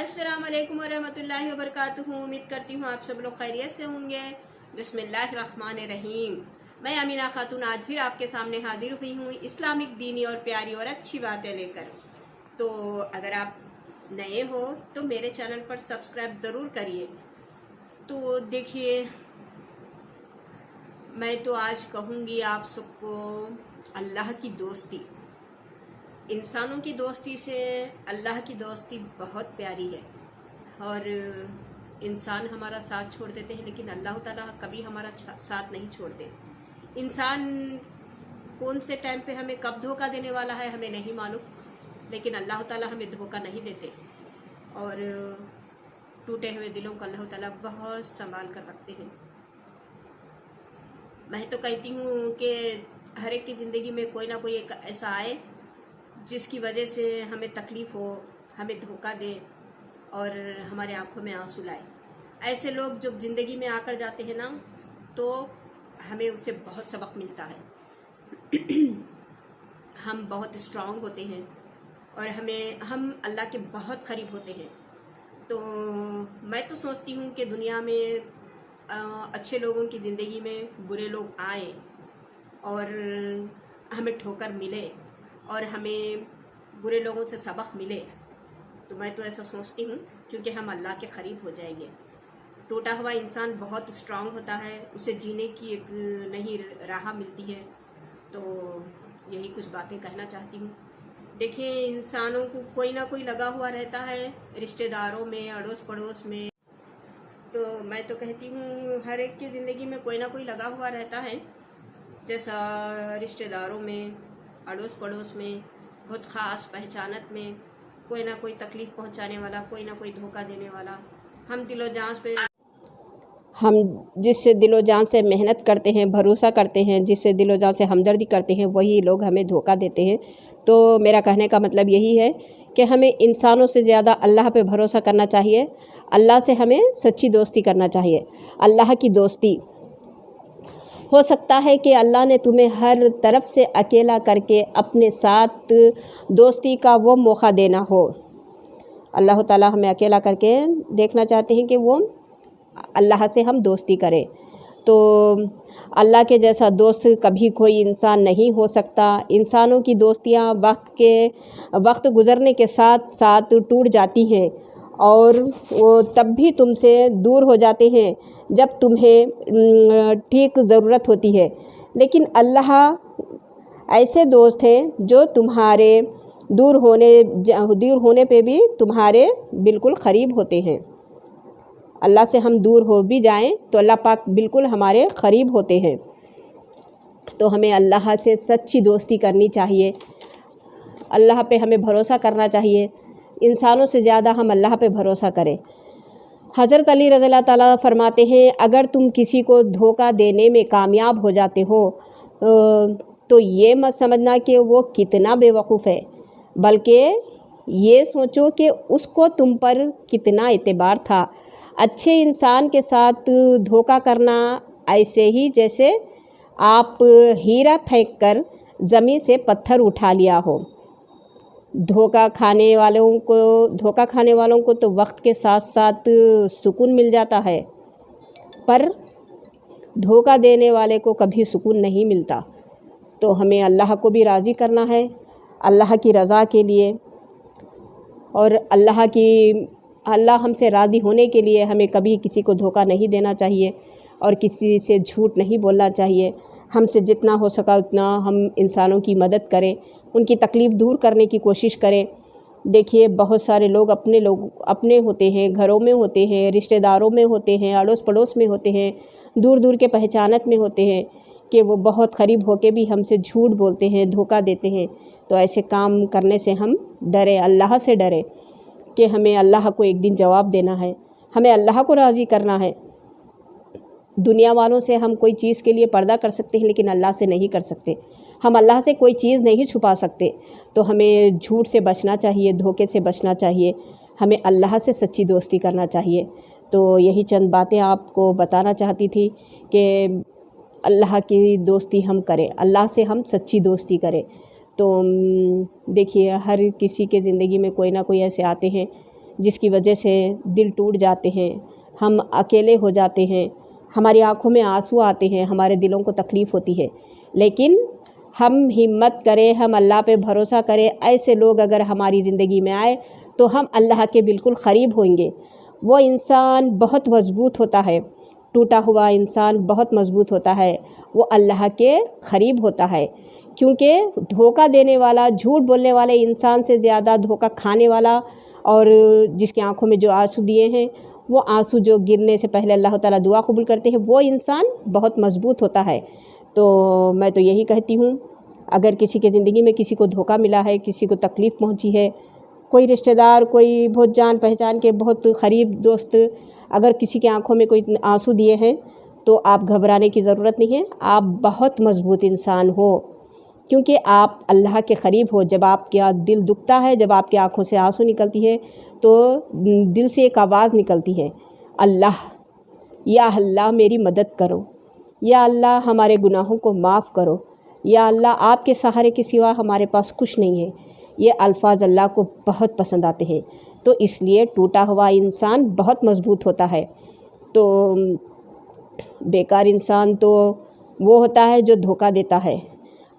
अस्सलाम वालेकुम वरहमतुल्लाहि वबरकातुहू। उम्मीद करती हूँ आप सब लोग खैरियत से होंगे। बिस्मिल्लाहिर्रहमानिर्रहीम। मैं अमीना खातून आज फिर आपके सामने हाजिर हुई हूँ इस्लामिक दीनी और प्यारी और अच्छी बातें लेकर। तो अगर आप नए हो तो मेरे चैनल पर सब्सक्राइब ज़रूर करिए। तो देखिए, मैं तो आज कहूँगी आप सबको, अल्लाह की दोस्ती, इंसानों की दोस्ती से अल्लाह की दोस्ती बहुत प्यारी है। और इंसान हमारा साथ छोड़ देते हैं लेकिन अल्लाह ताला कभी हमारा साथ नहीं छोड़ते। इंसान कौन से टाइम पे हमें कब धोखा देने वाला है हमें नहीं मालूम, लेकिन अल्लाह ताला हमें धोखा नहीं देते। और टूटे हुए दिलों को अल्लाह ताला बहुत संभाल कर रखते हैं। मैं तो कहती हूँ कि हर एक की ज़िंदगी में कोई ना कोई एक ऐसा आए जिसकी वजह से हमें तकलीफ़ हो, हमें धोखा दे और हमारे आंखों में आंसू लाए। ऐसे लोग जब ज़िंदगी में आकर जाते हैं ना, तो हमें उससे बहुत सबक मिलता है। हम बहुत स्ट्रांग होते हैं और हम अल्लाह के बहुत करीब होते हैं। तो मैं तो सोचती हूँ कि दुनिया में अच्छे लोगों की ज़िंदगी में बुरे लोग आए और हमें ठोकर मिले और हमें बुरे लोगों से सबक मिले, तो मैं तो ऐसा सोचती हूँ, क्योंकि हम अल्लाह के करीब हो जाएंगे। टूटा हुआ इंसान बहुत स्ट्रांग होता है, उसे जीने की एक नई राह मिलती है। तो यही कुछ बातें कहना चाहती हूँ। देखिए, इंसानों को कोई ना कोई लगा हुआ रहता है, रिश्तेदारों में, अड़ोस पड़ोस में। तो मैं तो कहती हूँ हर एक की ज़िंदगी में कोई ना कोई लगा हुआ रहता है, जैसा रिश्तेदारों में, अड़ोस पड़ोस में, बहुत ख़ास पहचानत में कोई ना कोई तकलीफ़ पहुंचाने वाला, कोई ना कोई धोखा देने वाला। हम जिससे दिलो जान से मेहनत करते हैं, भरोसा करते हैं, जिससे दिलो जान से हमदर्दी करते हैं, वही लोग हमें धोखा देते हैं। तो मेरा कहने का मतलब यही है कि हमें इंसानों से ज़्यादा अल्लाह पे भरोसा करना चाहिए। अल्लाह से हमें सच्ची दोस्ती करना चाहिए। अल्लाह की दोस्ती, हो सकता है कि अल्लाह ने तुम्हें हर तरफ से अकेला करके अपने साथ दोस्ती का वो मौका देना हो। अल्लाह ताला हमें अकेला करके देखना चाहते हैं कि वो अल्लाह से हम दोस्ती करें। तो अल्लाह के जैसा दोस्त कभी कोई इंसान नहीं हो सकता। इंसानों की दोस्तियाँ वक्त गुज़रने के साथ साथ टूट जाती हैं और वो तब भी तुमसे दूर हो जाते हैं जब तुम्हें ठीक ज़रूरत होती है। लेकिन अल्लाह ऐसे दोस्त हैं जो तुम्हारे दूर होने पे भी तुम्हारे बिल्कुल क़रीब होते हैं। अल्लाह से हम दूर हो भी जाएं तो अल्लाह पाक बिल्कुल हमारे क़रीब होते हैं। तो हमें अल्लाह से सच्ची दोस्ती करनी चाहिए। अल्लाह पे हमें भरोसा करना चाहिए। इंसानों से ज़्यादा हम अल्लाह पे भरोसा करें। हज़रत अली रज़ियल्लाहु ताला फरमाते हैं, अगर तुम किसी को धोखा देने में कामयाब हो जाते हो तो ये मत समझना कि वो कितना बेवकूफ़ है, बल्कि ये सोचो कि उसको तुम पर कितना एतबार था। अच्छे इंसान के साथ धोखा करना ऐसे ही जैसे आप हीरा फेंक कर ज़मीन से पत्थर उठा लिया हो। धोखा खाने वालों को तो वक्त के साथ साथ सुकून मिल जाता है, पर धोखा देने वाले को कभी सुकून नहीं मिलता। तो हमें अल्लाह को भी राज़ी करना है, अल्लाह की रज़ा के लिए, और अल्लाह हमसे राज़ी होने के लिए हमें कभी किसी को धोखा नहीं देना चाहिए और किसी से झूठ नहीं बोलना चाहिए। हमसे जितना हो सका उतना हम इंसानों की मदद करें, उनकी तकलीफ़ दूर करने की कोशिश करें। देखिए, बहुत सारे लोग अपने होते हैं, घरों में होते हैं, रिश्तेदारों में होते हैं, अड़ोस पड़ोस में होते हैं, दूर दूर के पहचानत में होते हैं कि वो बहुत करीब होके भी हमसे झूठ बोलते हैं, धोखा देते हैं। तो ऐसे काम करने से हम डरें, अल्लाह से डरें कि हमें अल्लाह को एक दिन जवाब देना है, हमें अल्लाह को राज़ी करना है। दुनिया वालों से हम कोई चीज़ के लिए पर्दा कर सकते हैं, लेकिन अल्लाह से नहीं कर सकते। हम अल्लाह से कोई चीज़ नहीं छुपा सकते। तो हमें झूठ से बचना चाहिए, धोखे से बचना चाहिए, हमें अल्लाह से सच्ची दोस्ती करना चाहिए। तो यही चंद बातें आपको बताना चाहती थी कि अल्लाह की दोस्ती हम करें, अल्लाह से हम सच्ची दोस्ती करें। तो देखिए, हर किसी के ज़िंदगी में कोई ना कोई ऐसे आते हैं جس کی وجہ سے دل ٹوٹ جاتے ہیں، ہم اکیلے ہو جاتے ہیں، ہماری آنکھوں میں آنسو آتے ہیں، ہمارے دلوں کو تکلیف ہوتی ہے، لیکن ہم ہمت کریں، ہم اللہ پہ بھروسہ کریں۔ ایسے لوگ اگر ہماری زندگی میں آئے تو ہم اللہ کے بالکل قریب ہوئیں گے۔ وہ انسان بہت مضبوط ہوتا ہے، ٹوٹا ہوا انسان بہت مضبوط ہوتا ہے، وہ اللہ کے قریب ہوتا ہے، کیونکہ دھوکہ دینے والا، جھوٹ بولنے والے انسان سے زیادہ دھوکہ کھانے والا اور جس کی آنکھوں میں جو آنسو دیے ہیں، وہ آنسو جو گرنے سے پہلے اللہ تعالیٰ دعا قبول کرتے ہیں، وہ انسان بہت مضبوط ہوتا ہے۔ تو میں تو یہی کہتی ہوں، اگر کسی کے زندگی میں کسی کو دھوکہ ملا ہے، کسی کو تکلیف پہنچی ہے، کوئی رشتہ دار، کوئی بہت جان پہچان کے بہت قریب دوست اگر کسی کی آنکھوں میں کوئی آنسو دیے ہیں تو آپ گھبرانے کی ضرورت نہیں ہے، آپ بہت مضبوط انسان ہو، کیونکہ آپ اللہ کے قریب ہو۔ جب آپ کا دل دکھتا ہے، جب آپ کی آنکھوں سے آنسو نکلتی ہے تو دل سے ایک آواز نکلتی ہے، اللہ، یا اللہ میری مدد کرو، یا اللہ ہمارے گناہوں کو معاف کرو، یا اللہ آپ کے سہارے کے سوا ہمارے پاس کچھ نہیں ہے۔ یہ الفاظ اللہ کو بہت پسند آتے ہیں، تو اس لیے ٹوٹا ہوا انسان بہت مضبوط ہوتا ہے۔ تو بیکار انسان تو وہ ہوتا ہے جو دھوکہ دیتا ہے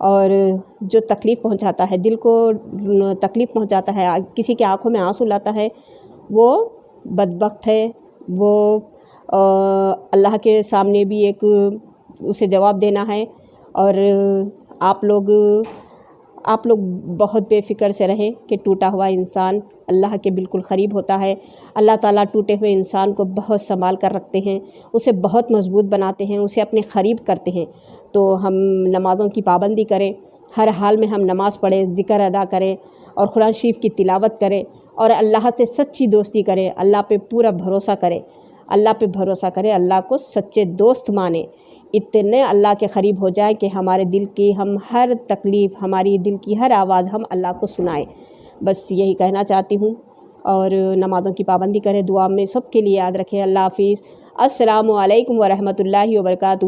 اور جو تکلیف پہنچاتا ہے، دل کو تکلیف پہنچاتا ہے، کسی کے آنکھوں میں آنسو لاتا ہے، وہ بدبخت ہے، وہ اللہ کے سامنے بھی ایک اسے جواب دینا ہے۔ اور آپ لوگ بہت بے فکر سے رہیں کہ ٹوٹا ہوا انسان اللہ کے بالکل قریب ہوتا ہے۔ اللہ تعالیٰ ٹوٹے ہوئے انسان کو بہت سنبھال کر رکھتے ہیں، اسے بہت مضبوط بناتے ہیں، اسے اپنے قریب کرتے ہیں۔ تو ہم نمازوں کی پابندی کریں، ہر حال میں ہم نماز پڑھیں، ذکر ادا کریں اور قرآن شریف کی تلاوت کریں اور اللہ سے سچی دوستی کریں، اللہ پہ پورا بھروسہ کریں، اللہ کو سچے دوست مانیں، اتنے اللہ کے قریب ہو جائیں کہ ہمارے دل کی ہم ہر تکلیف، ہماری دل کی ہر آواز ہم اللہ کو سنائیں۔ بس یہی کہنا چاہتی ہوں، اور نمازوں کی پابندی کریں، دعا میں سب کے لیے یاد رکھیں۔ اللہ حافظ۔ السلام علیکم ورحمۃ اللہ وبرکاتہ۔